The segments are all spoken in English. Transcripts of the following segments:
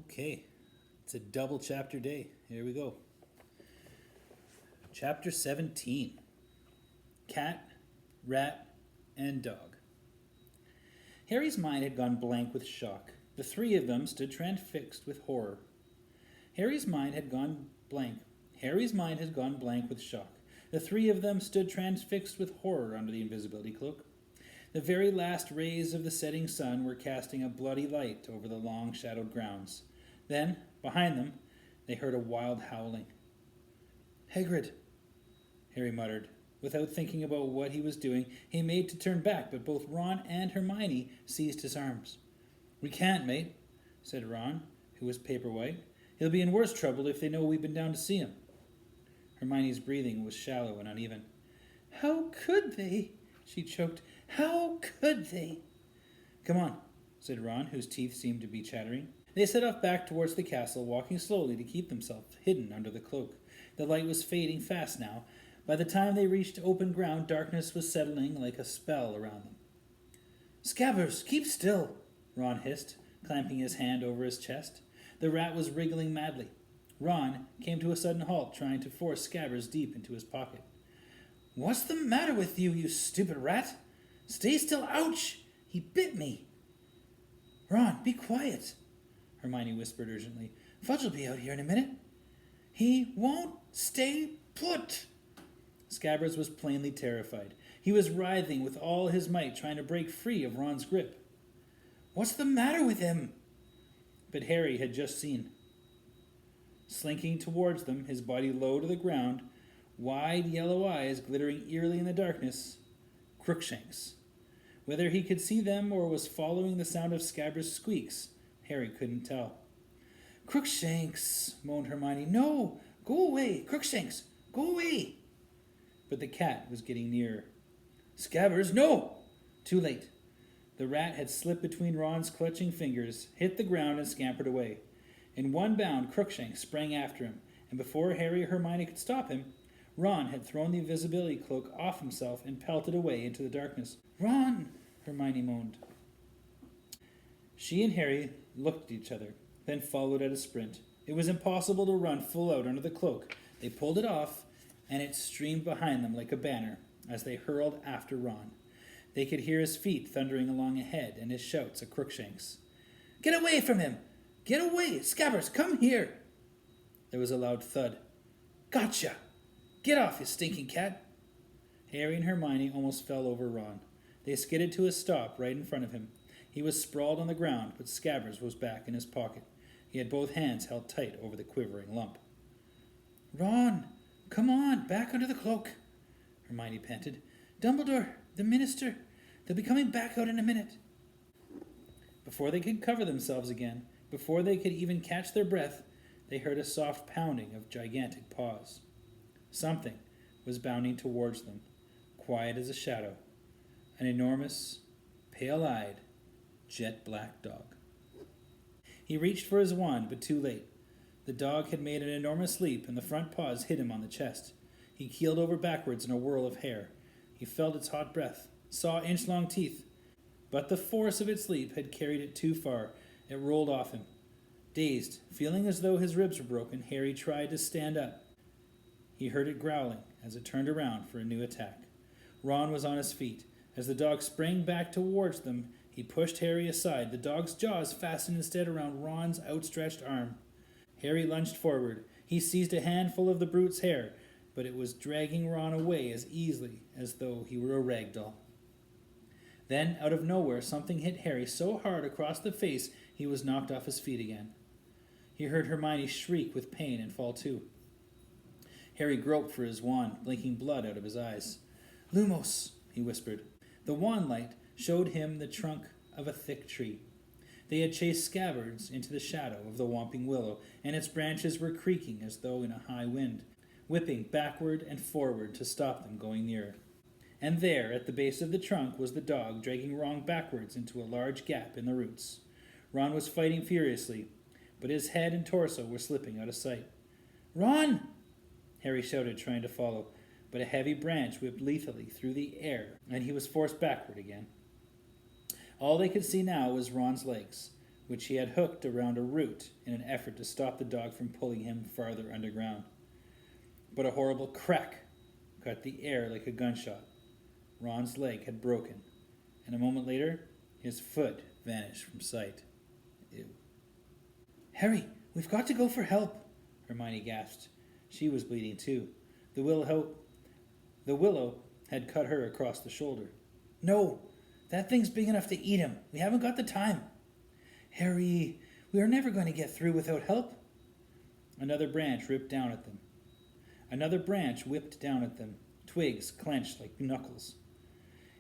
Okay, it's a double chapter day. Here we go. Chapter 17 Cat, Rat, and Dog. Harry's mind had gone blank with shock. The three of them stood transfixed with horror. Harry's mind had gone blank with shock. The three of them stood transfixed with horror under the invisibility cloak. The very last rays of the setting sun were casting a bloody light over the long shadowed grounds. Then, behind them, they heard a wild howling. "Hagrid," Harry muttered. Without thinking about what he was doing, he made to turn back, but both Ron and Hermione seized his arms. "We can't, mate," said Ron, who was paper white. "He'll be in worse trouble if they know we've been down to see him." Hermione's breathing was shallow and uneven. "How could they?" she choked. "How could they?" "Come on," said Ron, whose teeth seemed to be chattering. They set off back towards the castle, walking slowly to keep themselves hidden under the cloak. The light was fading fast now. By the time they reached open ground, darkness was settling like a spell around them. "Scabbers, keep still," Ron hissed, clamping his hand over his chest. The rat was wriggling madly. Ron came to a sudden halt, trying to force Scabbers deep into his pocket. "What's the matter with you, you stupid rat? Stay still, ouch! He bit me." "Ron, be quiet," Hermione whispered urgently. "Fudge will be out here in a minute." "He won't stay put." Scabbers was plainly terrified. He was writhing with all his might, trying to break free of Ron's grip. "What's the matter with him?" But Harry had just seen. Slinking towards them, his body low to the ground, wide yellow eyes glittering eerily in the darkness, Crookshanks. Whether he could see them or was following the sound of Scabbers' squeaks, Harry couldn't tell. "Crookshanks," moaned Hermione. "No! Go away! Crookshanks! Go away!" But the cat was getting nearer. "Scabbers, no!" Too late. The rat had slipped between Ron's clutching fingers, hit the ground, and scampered away. In one bound, Crookshanks sprang after him, and before Harry or Hermione could stop him, Ron had thrown the invisibility cloak off himself and pelted away into the darkness. "Ron!" Hermione moaned. She and Harry looked at each other, then followed at a sprint. It was impossible to run full out under the cloak. They pulled it off, and it streamed behind them like a banner as they hurled after Ron. They could hear his feet thundering along ahead and his shouts at Crookshanks. "Get away from him! Get away! Scabbers, come here!" There was a loud thud. "Gotcha! Get off, you stinking cat!" Harry and Hermione almost fell over Ron. They skidded to a stop right in front of him. He was sprawled on the ground, but Scabbers was back in his pocket. He had both hands held tight over the quivering lump. "Ron, come on, back under the cloak," Hermione panted. "Dumbledore, the minister, they'll be coming back out in a minute." Before they could cover themselves again, before they could even catch their breath, they heard a soft pounding of gigantic paws. Something was bounding towards them, quiet as a shadow. An enormous, pale-eyed, jet-black dog. He reached for his wand, but too late. The dog had made an enormous leap, and the front paws hit him on the chest. He keeled over backwards in a whirl of hair. He felt its hot breath, saw inch-long teeth. But the force of its leap had carried it too far. It rolled off him. Dazed, feeling as though his ribs were broken, Harry tried to stand up. He heard it growling as it turned around for a new attack. Ron was on his feet. As the dog sprang back towards them, he pushed Harry aside. The dog's jaws fastened instead around Ron's outstretched arm. Harry lunged forward. He seized a handful of the brute's hair, but it was dragging Ron away as easily as though he were a rag doll. Then, out of nowhere, something hit Harry so hard across the face he was knocked off his feet again. He heard Hermione shriek with pain and fall too. Harry groped for his wand, blinking blood out of his eyes. "Lumos," he whispered. The wand light showed him the trunk of a thick tree. They had chased Scabbers into the shadow of the whomping willow, and its branches were creaking as though in a high wind, whipping backward and forward to stop them going nearer. And there, at the base of the trunk, was the dog dragging Ron backwards into a large gap in the roots. Ron was fighting furiously, but his head and torso were slipping out of sight. "Ron!" Harry shouted, trying to follow, but a heavy branch whipped lethally through the air, and he was forced backward again. All they could see now was Ron's legs. which he had hooked around a root in an effort to stop the dog from pulling him farther underground. But a horrible crack cut the air like a gunshot. Ron's leg had broken, and a moment later, his foot vanished from sight. Ew. "Harry, we've got to go for help," Hermione gasped. She was bleeding too. The willow had cut her across the shoulder. "No, that thing's big enough to eat him. We haven't got the time." "Harry, we are never going to get through without help." Another branch whipped down at them. Twigs clenched like knuckles.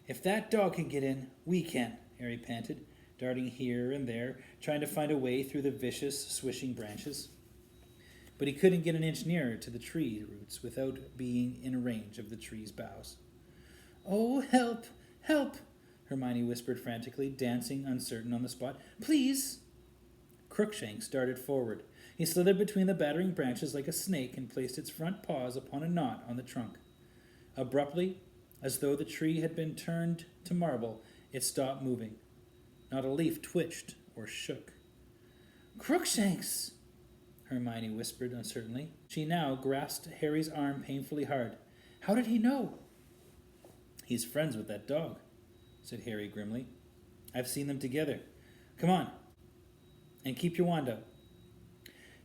"If that dog can get in, we can," Harry panted, darting here and there, trying to find a way through the vicious, swishing branches. But he couldn't get an inch nearer to the tree roots without being in range of the tree's boughs. "Oh, help! Help!" Hermione whispered frantically, dancing uncertain on the spot. "Please!" Crookshanks darted forward. He slithered between the battering branches like a snake and placed its front paws upon a knot on the trunk. Abruptly, as though the tree had been turned to marble, it stopped moving. Not a leaf twitched or shook. "Crookshanks!" Hermione whispered uncertainly. She now grasped Harry's arm painfully hard. "How did he know?" "He's friends with that dog," said Harry grimly. "I've seen them together. Come on, and keep your wand out."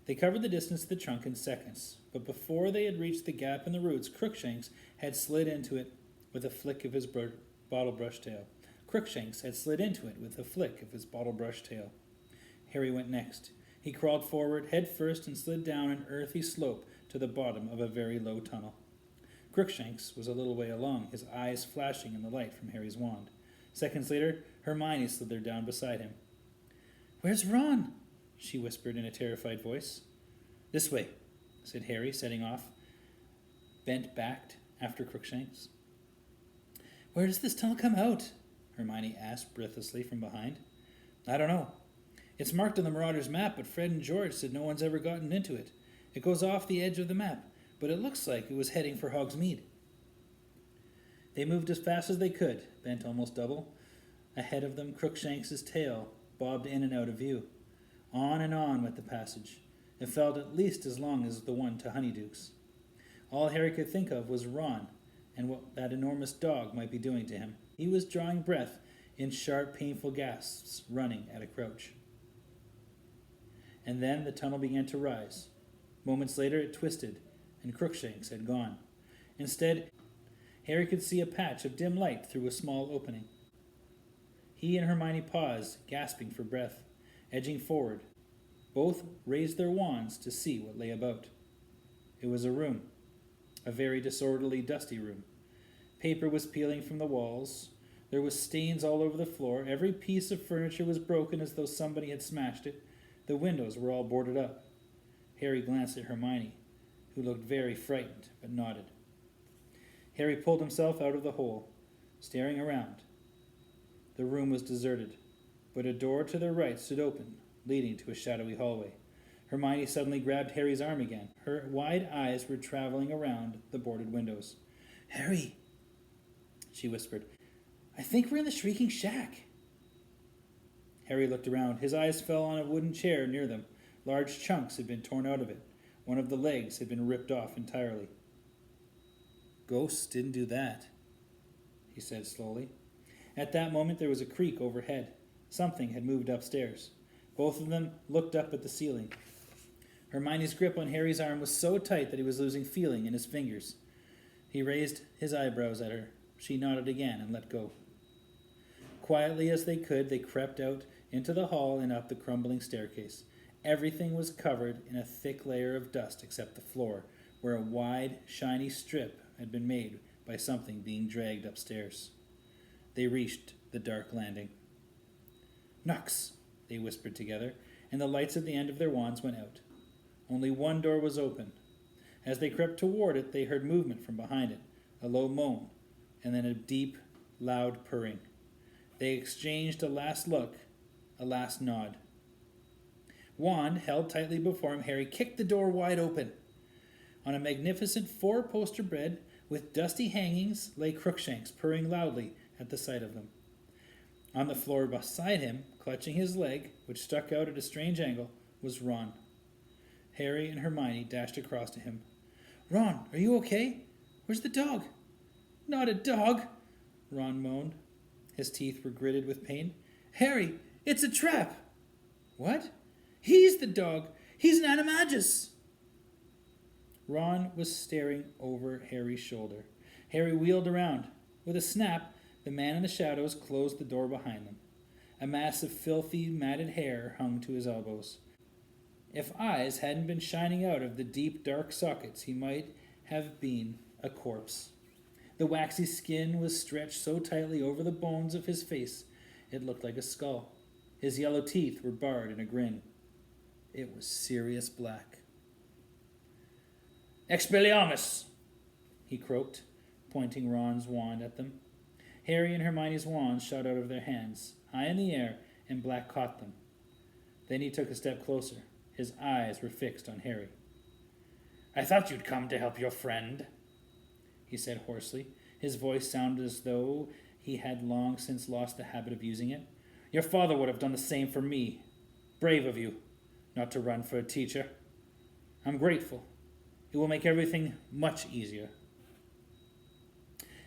They covered the distance to the trunk in seconds, but before they had reached the gap in the roots, Crookshanks had slid into it with a flick of his bottle brush tail. Harry went next. He crawled forward, head first, and slid down an earthy slope to the bottom of a very low tunnel. Crookshanks was a little way along, his eyes flashing in the light from Harry's wand. Seconds later, Hermione slithered down beside him. "Where's Ron?" she whispered in a terrified voice. "This way," said Harry, setting off, bent-backed after Crookshanks. "Where does this tunnel come out?" Hermione asked breathlessly from behind. "I don't know. It's marked on the Marauder's map, but Fred and George said no one's ever gotten into it. It goes off the edge of the map, but it looks like it was heading for Hogsmeade." They moved as fast as they could, bent almost double. Ahead of them, Crookshanks's tail bobbed in and out of view. On and on went the passage. It felt at least as long as the one to Honeyduke's. All Harry could think of was Ron and what that enormous dog might be doing to him. He was drawing breath in sharp, painful gasps, running at a crouch. And then the tunnel began to rise. Moments later it twisted, and Crookshanks had gone. Instead, Harry could see a patch of dim light through a small opening. He and Hermione paused, gasping for breath, edging forward. Both raised their wands to see what lay about. It was a room, a very disorderly, dusty room. Paper was peeling from the walls. There was stains all over the floor. Every piece of furniture was broken as though somebody had smashed it. The windows were all boarded up. Harry glanced at Hermione, who looked very frightened, but nodded. Harry pulled himself out of the hole, staring around. The room was deserted, but a door to their right stood open, leading to a shadowy hallway. Hermione suddenly grabbed Harry's arm again. Her wide eyes were traveling around the boarded windows. "Harry," she whispered, "I think we're in the Shrieking Shack." Harry looked around. His eyes fell on a wooden chair near them. Large chunks had been torn out of it. One of the legs had been ripped off entirely. "Ghosts didn't do that," he said slowly. At that moment there was a creak overhead. Something had moved upstairs. Both of them looked up at the ceiling. Hermione's grip on Harry's arm was so tight that he was losing feeling in his fingers. He raised his eyebrows at her. She nodded again and let go. Quietly as they could, they crept out into the hall and up the crumbling staircase. Everything was covered in a thick layer of dust except the floor, where a wide, shiny strip had been made by something being dragged upstairs. They reached the dark landing. "Nux," they whispered together, and the lights at the end of their wands went out. Only one door was open. As they crept toward it, they heard movement from behind it, a low moan, and then a deep, loud purring. They exchanged a last look, a last nod. Wand held tightly before him, Harry kicked the door wide open. On a magnificent four-poster bed with dusty hangings lay Crookshanks, purring loudly at the sight of them. On the floor beside him, clutching his leg, which stuck out at a strange angle, was Ron. Harry and Hermione dashed across to him. "Ron, are you okay? Where's the dog?" "Not a dog," Ron moaned. His teeth were gritted with pain. "Harry, it's a trap." "What?" "He's the dog. He's an animagus." Ron was staring over Harry's shoulder. Harry wheeled around. With a snap, the man in the shadows closed the door behind them. A mass of filthy, matted hair hung to his elbows. If eyes hadn't been shining out of the deep, dark sockets, he might have been a corpse. The waxy skin was stretched so tightly over the bones of his face, it looked like a skull. His yellow teeth were barred in a grin. It was Sirius Black. "Expelliarmus!" he croaked, pointing Ron's wand at them. Harry and Hermione's wands shot out of their hands, high in the air, and Black caught them. Then he took a step closer. His eyes were fixed on Harry. "I thought you'd come to help your friend," he said hoarsely. His voice sounded as though he had long since lost the habit of using it. "Your father would have done the same for me. Brave of you, not to run for a teacher. I'm grateful. It will make everything much easier."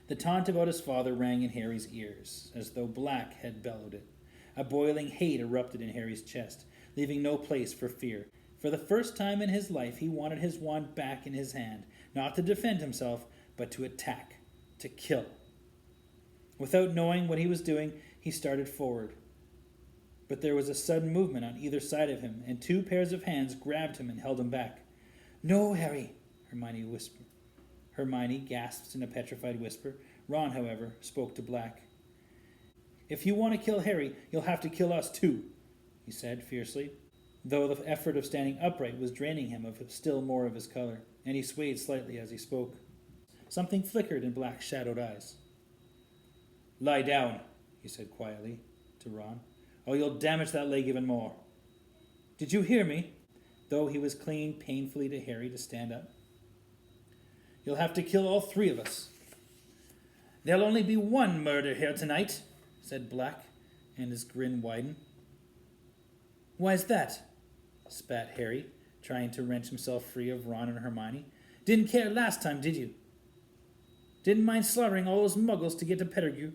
The taunt about his father rang in Harry's ears, as though Black had bellowed it. A boiling hate erupted in Harry's chest, leaving no place for fear. For the first time in his life, he wanted his wand back in his hand, not to defend himself, but to attack, to kill. Without knowing what he was doing, he started forward. But there was a sudden movement on either side of him, and two pairs of hands grabbed him and held him back. "No, Harry," Hermione whispered. Hermione gasped in a petrified whisper. Ron, however, spoke to Black. "If you want to kill Harry, you'll have to kill us too," he said fiercely, though the effort of standing upright was draining him of still more of his color, and he swayed slightly as he spoke. Something flickered in Black's shadowed eyes. "Lie down," he said quietly to Ron, "or you'll damage that leg even more. Did you hear me?" Though he was clinging painfully to Harry to stand up. "You'll have to kill all three of us." "There'll only be one murder here tonight," said Black, and his grin widened. "Why's that?" spat Harry, trying to wrench himself free of Ron and Hermione. "Didn't care last time, did you? Didn't mind slaughtering all those muggles to get to Pettigrew?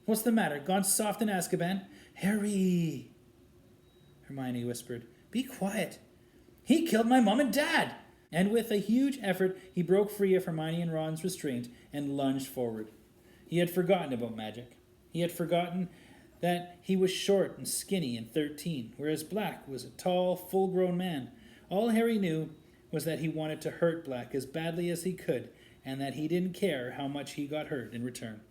What's the matter? Gone soft in Azkaban?" "Harry," Hermione whispered, "be quiet. He killed my mom and dad." And with a huge effort, he broke free of Hermione and Ron's restraint and lunged forward. He had forgotten about magic. He had forgotten that he was short and skinny and 13, whereas Black was a tall, full-grown man. All Harry knew was that he wanted to hurt Black as badly as he could, and that he didn't care how much he got hurt in return.